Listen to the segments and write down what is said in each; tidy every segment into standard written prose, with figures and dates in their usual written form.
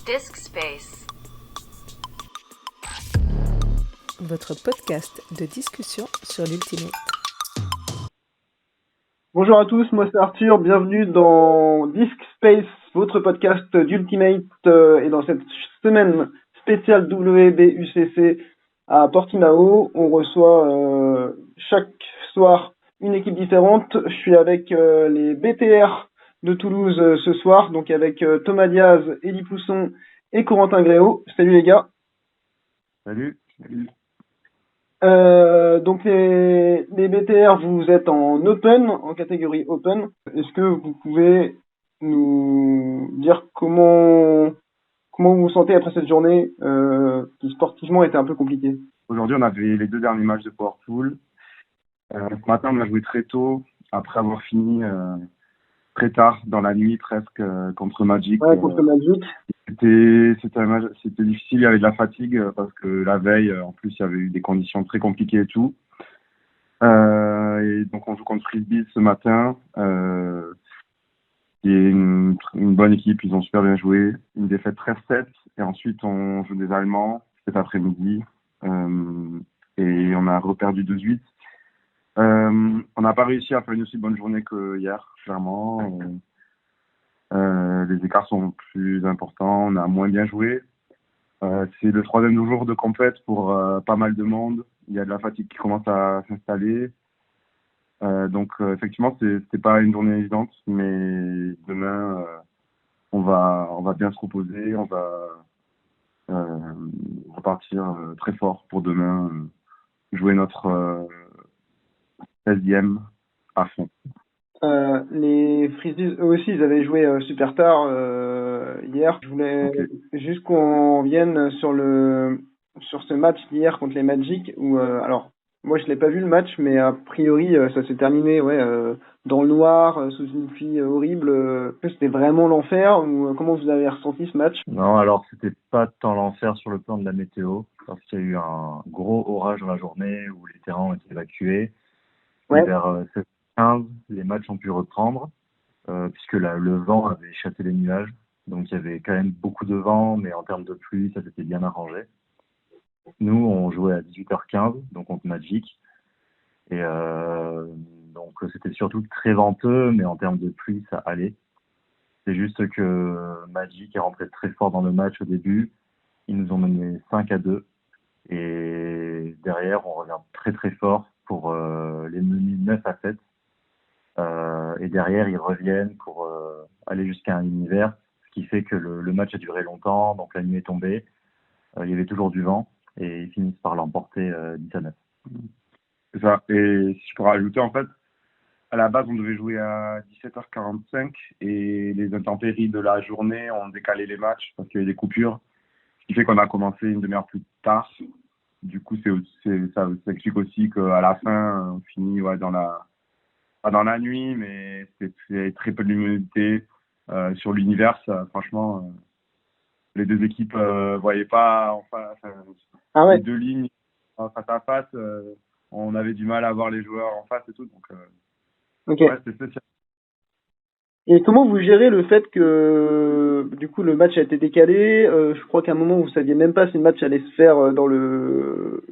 Disc Space. Votre podcast de discussion sur l'Ultimate. Bonjour à tous, moi c'est Arthur, bienvenue dans Disc Space, votre podcast d'Ultimate, et dans cette semaine spéciale WBUCC à Portimao, on reçoit chaque soir une équipe différente. Je suis avec les BTR de Toulouse ce soir, donc avec Thomas Diaz, Élie Pousson et Corentin Gréau. Salut les gars. Salut. Salut. Donc les BTR, vous êtes en open, en catégorie open. Est-ce que vous pouvez nous dire comment vous vous sentez après cette journée qui sportivement était un peu compliquée? Aujourd'hui, on avait les 2 derniers matchs de Powerpool. Ce matin, on a joué très tôt, après avoir fini très tard, dans la nuit presque, contre Magic. Ouais, contre Magic. C'était difficile, il y avait de la fatigue parce que la veille, en plus, il y avait eu des conditions très compliquées et tout. Et donc, on joue contre Frisbee ce matin. Qui est une bonne équipe, ils ont super bien joué. Une défaite 13-7. Et ensuite, on joue des Allemands cet après-midi. Et on a reperdu 2-8. On n'a pas réussi à faire une aussi bonne journée que hier, clairement. Les écarts sont plus importants, on a moins bien joué. C'est le 3e jour de compète pour pas mal de monde. Il y a de la fatigue qui commence à s'installer. Donc effectivement, c'était pas une journée évidente, mais demain, on va bien se reposer, on va repartir très fort pour demain, jouer notre 16e à fond. Les Frisbees, eux aussi, ils avaient joué super tard hier. Je voulais juste qu'on vienne sur ce match d'hier contre les Magic, où alors moi je l'ai pas vu le match, mais a priori ça s'est terminé dans le noir, sous une pluie horrible. C'était vraiment l'enfer, ou comment vous avez ressenti ce match? Non, alors c'était pas tant l'enfer sur le plan de la météo, parce qu'il y a eu un gros orage dans la journée où les terrains ont été évacués. Ouais. Et vers 7h15, les matchs ont pu reprendre, puisque le vent avait chassé les nuages. Donc il y avait quand même beaucoup de vent, mais en termes de pluie, ça s'était bien arrangé. Nous, on jouait à 18h15, donc contre Magic. Et donc c'était surtout très venteux, mais en termes de pluie, ça allait. C'est juste que Magic est rentré très fort dans le match au début. Ils nous ont mené 5-2. Et derrière, on revient très très fort pour les mener 9-7. Et derrière, ils reviennent pour aller jusqu'à un univers, ce qui fait que le match a duré longtemps. Donc la nuit est tombée. Il y avait toujours du vent. Et ils finissent par l'emporter 10-9. C'est ça. Et si je peux rajouter, en fait, à la base, on devait jouer à 17h45 et les intempéries de la journée ont décalé les matchs parce qu'il y avait des coupures, ce qui fait qu'on a commencé une demi-heure plus tard. Du coup, ça explique aussi qu'à la fin, on finit pas dans la nuit, mais c'est très peu de luminosité. Sur l'univers, franchement, les deux équipes voyaient pas les deux lignes face à face. On avait du mal à voir les joueurs en face et tout. Donc, Okay. ouais, c'était spécial. Et comment vous gérez le fait que du coup le match a été décalé? Je crois qu'à un moment vous saviez même pas si le match allait se faire dans le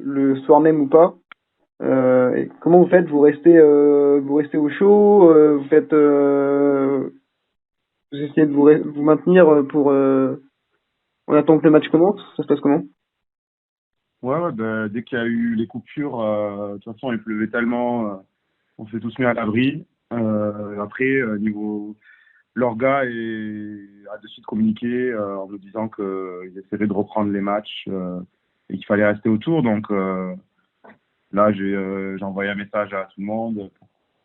soir même ou pas. Et comment vous faites? Vous restez au chaud, vous essayez de vous maintenir pour on attend que le match commence. Ça se passe comment? Ouais, dès qu'il y a eu les coupures, de toute façon il pleuvait tellement, on s'est tous mis à l'abri. Après, niveau l'orga a décidé de communiquer en nous disant qu'ils essaieraient de reprendre les matchs et qu'il fallait rester autour. Donc là, j'ai envoyé un message à tout le monde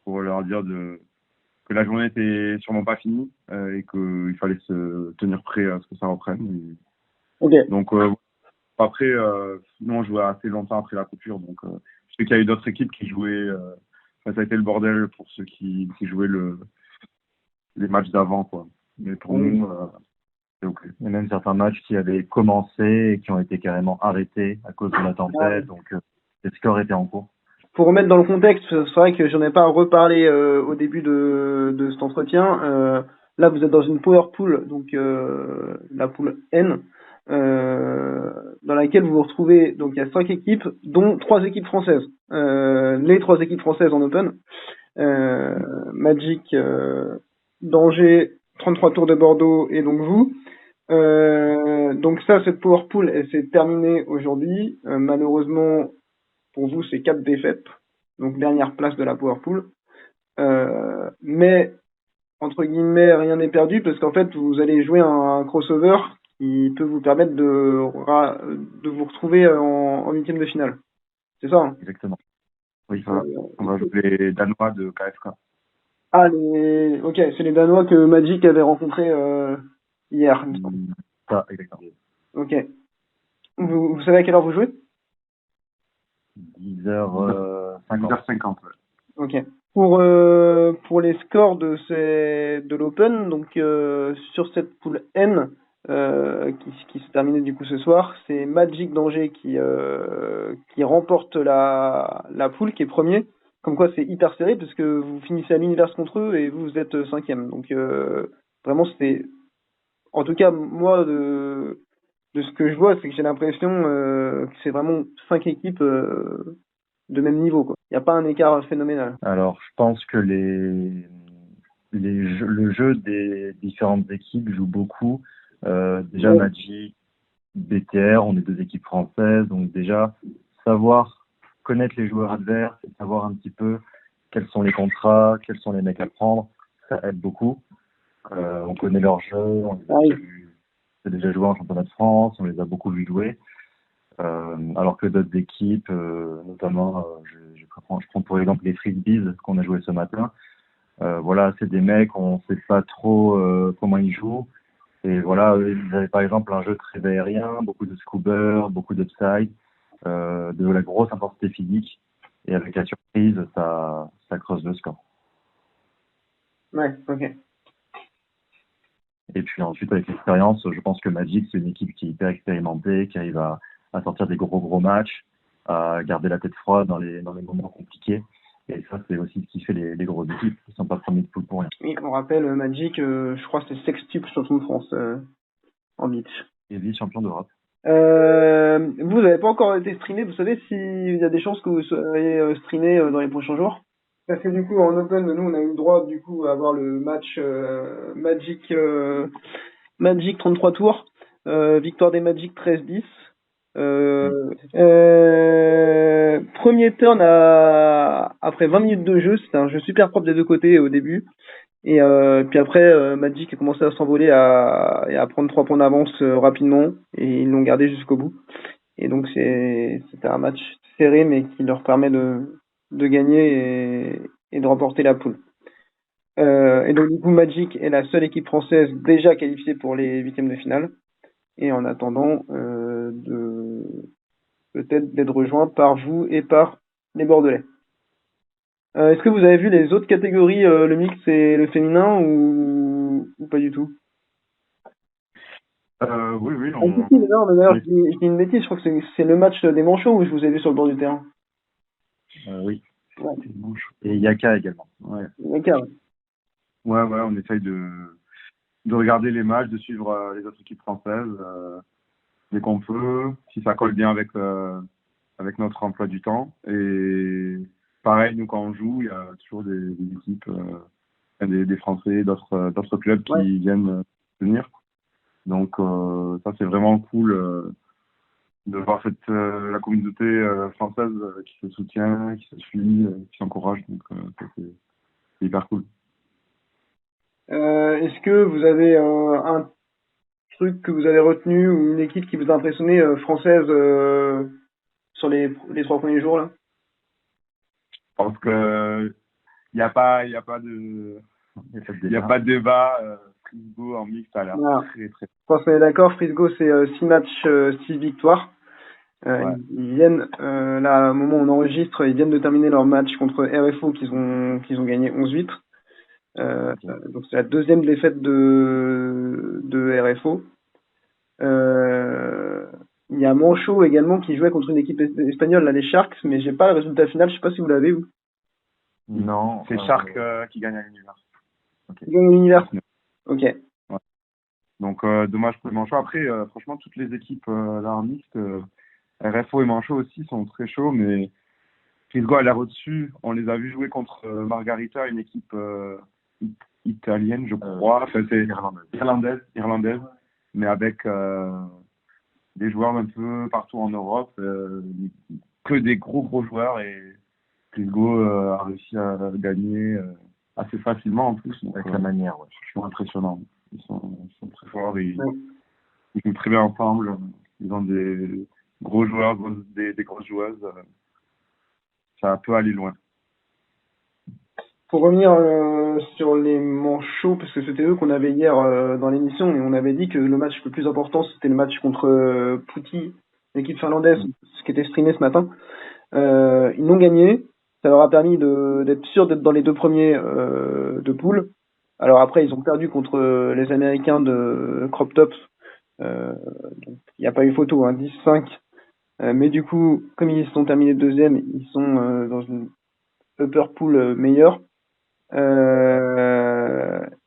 pour leur dire que la journée était sûrement pas finie et qu'il fallait se tenir prêt à ce que ça reprenne. Okay. Donc après, nous on jouait assez longtemps après la coupure. Donc je sais qu'il y a eu d'autres équipes qui jouaient. Ça a été le bordel pour ceux qui jouaient les matchs d'avant, quoi. Mais pour nous, c'est OK. Il y a même certains matchs qui avaient commencé et qui ont été carrément arrêtés à cause de la tempête. Donc les scores étaient en cours. Pour remettre dans le contexte, c'est vrai que j'en ai pas reparlé au début de cet entretien. Là, vous êtes dans une power pool, donc la poule N, dans laquelle vous vous retrouvez. Donc, il y a 5 équipes, dont 3 équipes françaises. Les 3 équipes françaises en Open. Magic, Danger, 33 Tours de Bordeaux et donc vous. Donc ça, cette power pool, elle s'est terminée aujourd'hui. Malheureusement, pour vous, c'est 4 défaites. Donc dernière place de la power pool. Mais entre guillemets, rien n'est perdu parce qu'en fait, vous allez jouer un crossover qui peut vous permettre de vous retrouver en huitième de finale. C'est ça, hein? Exactement. Oui, Ça, on va jouer les Danois de KFK. Ah, ok, c'est les Danois que Magic avait rencontrés hier. ça, exactement. Ok. Vous savez à quelle heure vous jouez? 10h50. 10h50, ouais. Ok. Pour les scores de l'Open, donc sur cette poule N qui s'est terminée du coup ce soir, c'est Magic d'Angers qui remporte la poule, qui est premier. Comme quoi c'est hyper serré parce que vous finissez à l'univers contre eux et vous êtes cinquième. Donc vraiment c'était, en tout cas moi de ce que je vois, c'est que j'ai l'impression que c'est vraiment 5 équipes de même niveau, quoi. Il n'y a pas un écart phénoménal. Alors, je pense que le jeu des différentes équipes joue beaucoup. Déjà, Ouais. Magic, BTR, on est 2 équipes françaises, donc déjà, savoir connaître les joueurs adverses et savoir un petit peu quels sont les contrats, quels sont les mecs à prendre, ça aide beaucoup. On connaît leur jeu, on les a déjà joué en championnat de France, on les a beaucoup vu jouer. Alors que d'autres équipes, notamment, je prends pour exemple les Frisbees qu'on a joué ce matin. Voilà, c'est des mecs, on sait pas trop comment ils jouent. Et voilà, ils avaient par exemple un jeu très aérien, beaucoup de scuba, beaucoup d'upside, de la grosse intensité physique. Et avec la surprise, ça creuse le score. Ouais, ok. Et puis ensuite, avec l'expérience, je pense que Magic, c'est une équipe qui est hyper expérimentée, qui arrive à sortir des gros matchs, à garder la tête froide dans les moments compliqués. Et ça, c'est aussi ce qui fait les grosses équipes. Ils ne sont pas premiers de poule pour rien. Oui, on rappelle Magic, je crois que c'est sextuple champion de France en beach. Et vice-champion d'Europe. Vous n'avez pas encore été streamé, vous savez s'il y a des chances que vous soyez streamé dans les prochains jours? Parce que du coup en Open, nous on a eu le droit du coup à avoir le match Magic 33 tours, victoire des Magic 13-10. Premier turn après 20 minutes de jeu, c'était un jeu super propre des deux côtés au début. Et puis après, Magic a commencé à s'envoler et à prendre 3 points d'avance rapidement. Et ils l'ont gardé jusqu'au bout. Et donc c'était un match serré, mais qui leur permet de gagner et de remporter la poule. Et donc du coup, Magic est la seule équipe française déjà qualifiée pour les huitièmes de finale. Et en attendant peut-être d'être rejoint par vous et par les Bordelais. Est-ce que vous avez vu les autres catégories, le mix et le féminin ou pas du tout? Oui, oui. Non, mais d'ailleurs, je dis une bêtise, je crois que c'est le match des manchots où je vous ai vu sur le bord du terrain. Oui. Ouais. Et Yaka également. Ouais. D'accord. Ouais, on essaye de regarder les matchs, de suivre les autres équipes françaises dès qu'on peut, si ça colle bien avec notre emploi du temps. Et pareil, nous, quand on joue, il y a toujours des équipes, des Français, d'autres clubs qui viennent venir. Donc, ça, c'est vraiment cool de voir la communauté française qui se soutient, qui se suit, qui s'encourage. Donc, ça, c'est hyper cool. Est-ce que vous avez un truc que vous avez retenu ou une équipe qui vous a impressionné française sur les 3 premiers jours là? Je pense que il n'y a pas de débat. Frisgo en mix, ça a l'air très. Je pense qu'on est d'accord. Frisgo, c'est 6 matchs, 6 victoires. Ouais. Ils viennent, là, au moment où on enregistre, ils viennent de terminer leur match contre RFO qu'ils ont gagné 11-8. Donc c'est la deuxième défaite de RFO. Il y a Manchot également qui jouait contre une équipe espagnole, là, les Sharks, mais j'ai pas le résultat final, je sais pas si vous l'avez, vous. Non. C'est Shark qui gagne à l'univers. Qui gagne à l'univers. Ok. Ouais. Donc, dommage pour les Manchots. Après, franchement, toutes les équipes là en mixte, RFO et Manchots aussi sont très chauds, mais Frisgo a l'air au-dessus. On les a vus jouer contre Margarita, une équipe italienne, je crois. Enfin, c'est irlandaise, mais avec des joueurs un peu partout en Europe, que des gros joueurs. Et Frisgo a réussi à gagner assez facilement en plus. Donc, Avec la manière, ouais. franchement impressionnant. Ils sont très forts. Ouais. Ils jouent très bien ensemble. Ils ont des gros joueurs, des grosses joueuses. Ça peut aller loin. Pour revenir sur les Manchots, parce que c'était eux qu'on avait hier dans l'émission, et on avait dit que le match le plus important, c'était le match contre Putih, l'équipe finlandaise, ce qui était streamé ce matin. Ils l'ont gagné. Ça leur a permis d'être sûr d'être dans les 2 premiers de poule. Alors après, ils ont perdu contre les Américains de Crop Tops. Donc, il n'y a pas eu photo, hein, 10-5. Mais du coup, comme ils sont terminés deuxième, ils sont dans une upper pool meilleure.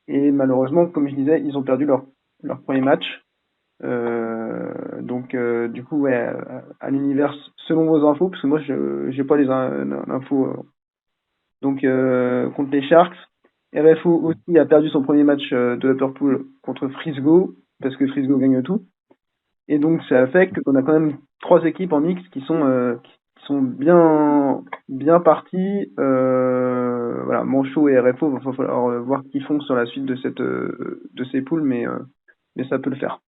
Et malheureusement, comme je disais, ils ont perdu leur premier match. Donc, du coup, ouais, à l'univers, selon vos infos, parce que moi, je j'ai pas les infos. Donc, contre les Sharks, RFO aussi a perdu son premier match de Upper Pool contre Frisgo, parce que Frisgo gagne tout. Et donc, ça fait qu'on a quand même 3 équipes en mix qui sont bien parties. Voilà, Manchot et RFO, il va falloir voir ce qu'ils font sur la suite de ces poules, mais ça peut le faire.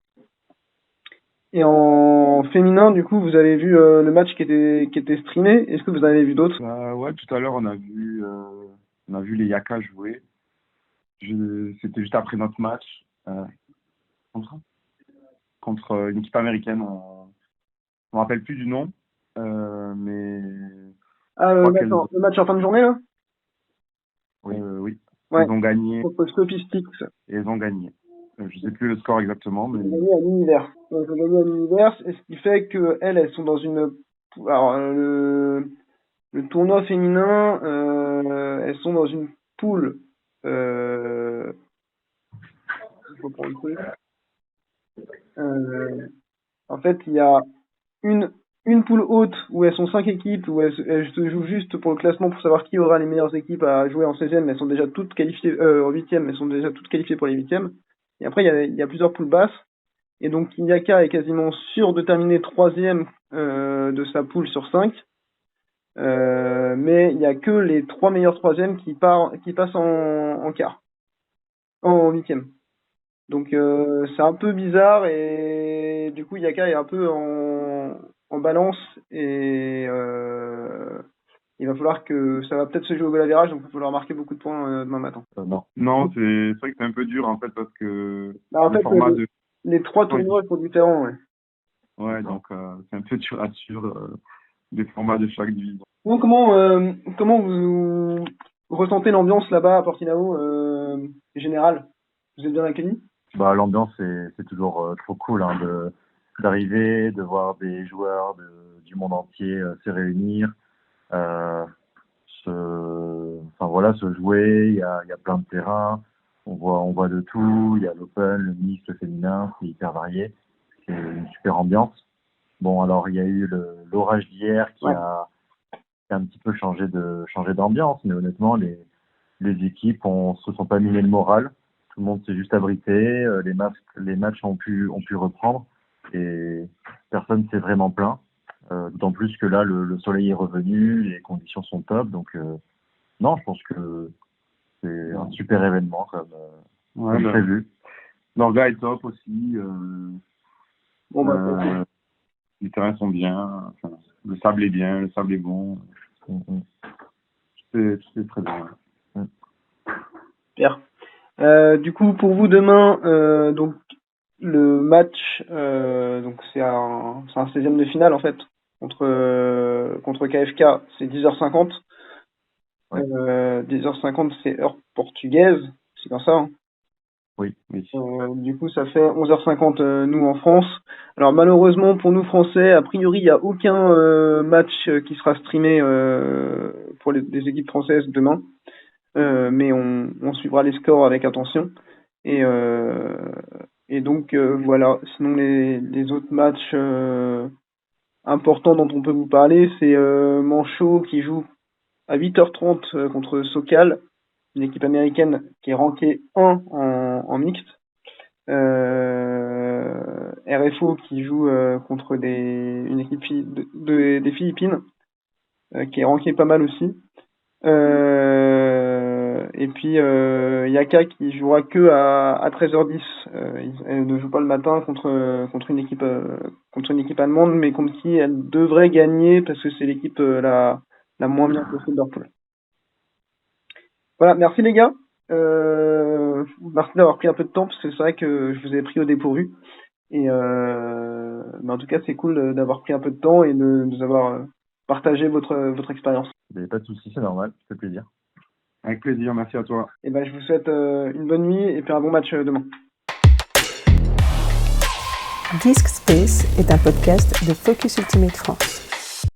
Et en féminin, du coup, vous avez vu le match qui était streamé. Est-ce que vous en avez vu d'autres? Ouais, tout à l'heure, on a vu les Yakas jouer. C'était juste après notre match contre une équipe américaine. On ne me rappelle plus du nom, mais Ah, je crois qu'elles le match en fin de journée, là? oui, Ouais, ils ont gagné. contre Scopistics. Et ils ont gagné. Je sais plus le score exactement, mais Ils ont gagné à l'univers. Donc, ils ont gagné à l'univers, et ce qui fait que elles sont dans une. Alors, le tournoi féminin, elles sont dans une poule. Je reprends le truc. En fait, il y a une poule haute où elles sont 5 équipes, où elles se jouent juste pour le classement pour savoir qui aura les meilleures équipes à jouer en 16e. Elles sont déjà toutes qualifiées, en 8e, elles sont déjà toutes qualifiées pour les 8e. Et après, il y a plusieurs poules basses. Et donc, Inyaka est quasiment sûr de terminer 3e de sa poule sur 5. Mais il n'y a que les 3 meilleurs 3e qui passent en quart, en 8e. Donc c'est un peu bizarre, et du coup Yaka est un peu en balance, et il va falloir que ça va peut-être se jouer au goal average, donc il va falloir marquer beaucoup de points demain matin. non, c'est vrai que c'est un peu dur en fait parce que Bah, en le fait, format les 3 tournois sont différents. Ouais. ouais, donc c'est un peu dur à suivre les formats de chaque division. Donc, comment vous ressentez l'ambiance là-bas à Portimao générale? Vous êtes bien accueillis? Bah, l'ambiance, c'est toujours trop cool hein, d'arriver, de voir des joueurs du monde entier se réunir, enfin voilà, se jouer. Il y a plein de terrains, on voit de tout. Il y a l'open, le mix, le féminin, c'est hyper varié. C'est une super ambiance. Bon, alors il y a eu l'orage d'hier qui a un petit peu changé d'ambiance, mais honnêtement, les équipes se sont pas miné le moral. Tout le monde s'est juste abrité. Les matchs ont pu reprendre et personne s'est vraiment plaint. D'autant plus que là, le soleil est revenu, les conditions sont top. Donc, non, je pense que c'est un super événement comme prévu. L'orga est top aussi. Bon, bah, les terrains sont bien. Enfin, le sable est bien, le sable est bon. C'est très bien. Pierre. Du coup, pour vous demain, donc le match, donc c'est un 16e de finale en fait contre KFK, c'est 10h50. 10h50, c'est heure portugaise, c'est bien ça, hein? Oui. Du coup, ça fait 11h50 nous en France. Alors malheureusement pour nous Français, a priori, il n'y a aucun match qui sera streamé pour les équipes françaises demain. Mais on suivra les scores avec attention. Et donc voilà. Sinon les autres matchs importants dont on peut vous parler, c'est Manchot qui joue à 8h30 contre Sokal, une équipe américaine qui est rankée 1 en mixte. RFO qui joue contre une équipe des Philippines, qui est rankée pas mal aussi. Et puis Yaka qui jouera que à 13h10. Elle ne joue pas le matin contre une équipe allemande, mais contre qui elle devrait gagner parce que c'est l'équipe la moins bien classée de leur poule. Voilà, merci les gars. Merci d'avoir pris un peu de temps parce que c'est vrai que je vous ai pris au dépourvu. Mais en tout cas, c'est cool d'avoir pris un peu de temps et de nous avoir partagé votre expérience. Il n'y avait pas de souci, c'est normal, ça fait plaisir. Avec plaisir, merci à toi. Et je vous souhaite une bonne nuit et puis un bon match demain. Disc Space est un podcast de Focus Ultimate France.